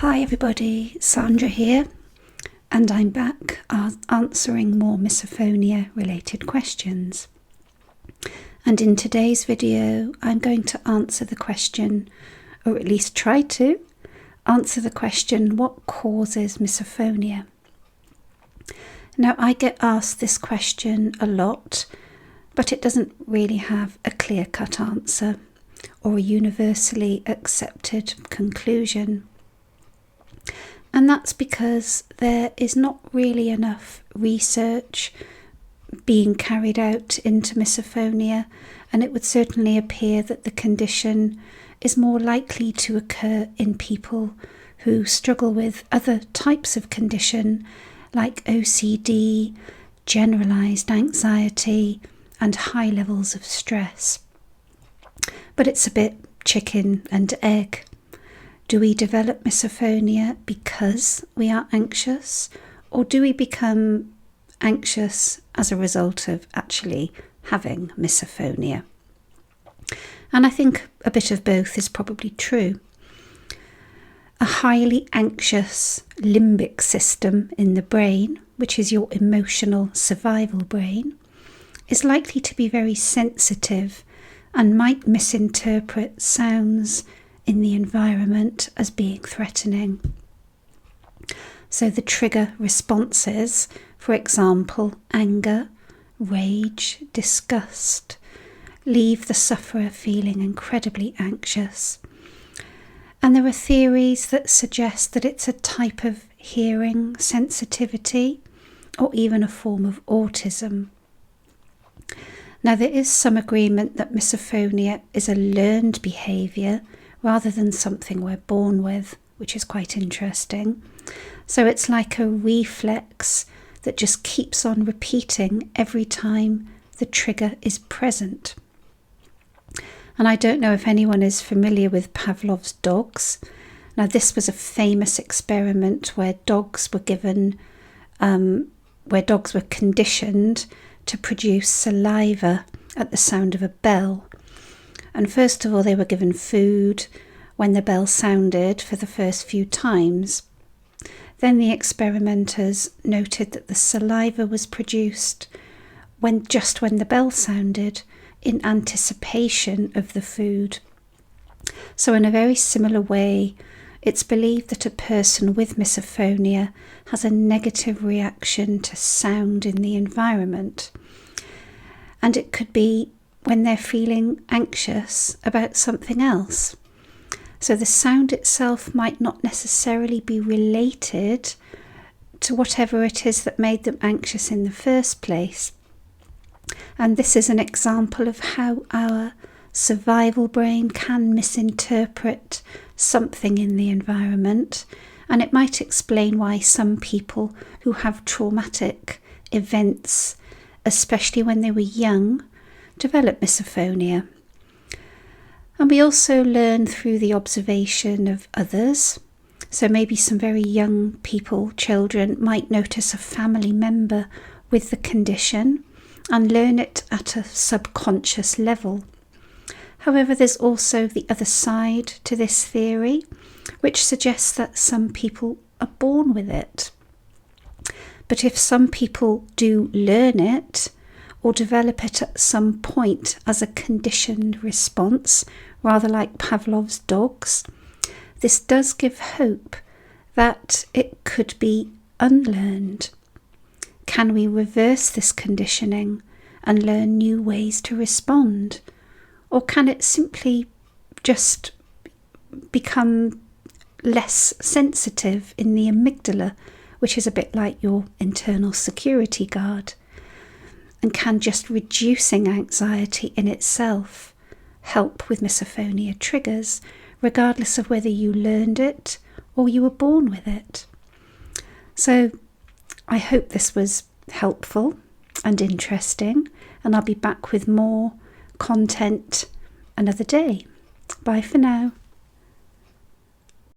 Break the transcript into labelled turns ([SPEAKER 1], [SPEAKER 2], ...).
[SPEAKER 1] Hi everybody, Sandra here, and I'm back answering more misophonia related questions. And in today's video I'm going to answer the question, or at least try to answer the question, what causes misophonia? Now I get asked this question a lot, but it doesn't really have a clear-cut answer or a universally accepted conclusion. And that's because there is not really enough research being carried out into misophonia, and it would certainly appear that the condition is more likely to occur in people who struggle with other types of condition like OCD, generalized anxiety, and high levels of stress. But it's a bit chicken and egg. Do we develop misophonia because we are anxious, or do we become anxious as a result of actually having misophonia? And I think a bit of both is probably true. A highly anxious limbic system in the brain, which is your emotional survival brain, is likely to be very sensitive and might misinterpret sounds in the environment as being threatening. So the trigger responses, for example, anger, rage, disgust, leave the sufferer feeling incredibly anxious. And there are theories that suggest that it's a type of hearing sensitivity or even a form of autism. Now there is some agreement that misophonia is a learned behaviour rather than something we're born with, which is quite interesting. So it's like a reflex that just keeps on repeating every time the trigger is present. And I don't know if anyone is familiar with Pavlov's dogs. Now this was a famous experiment where dogs were conditioned to produce saliva at the sound of a bell. And first of all, they were given food when the bell sounded for the first few times. Then the experimenters noted that the saliva was produced when the bell sounded, in anticipation of the food. So in a very similar way, it's believed that a person with misophonia has a negative reaction to sound in the environment. And it could be when they're feeling anxious about something else. So the sound itself might not necessarily be related to whatever it is that made them anxious in the first place. And this is an example of how our survival brain can misinterpret something in the environment, and it might explain why some people who have traumatic events, especially when they were young, develop misophonia. And we also learn through the observation of others. So maybe some very young people, children, might notice a family member with the condition and learn it at a subconscious level. However, there's also the other side to this theory, which suggests that some people are born with it. But if some people do learn it or develop it at some point as a conditioned response, rather like Pavlov's dogs, this does give hope that it could be unlearned. Can we reverse this conditioning and learn new ways to respond? Or can it simply just become less sensitive in the amygdala, which is a bit like your internal security guard? And can just reducing anxiety in itself help with misophonia triggers, regardless of whether you learned it or you were born with it? So I hope this was helpful and interesting, and I'll be back with more content another day. Bye for now.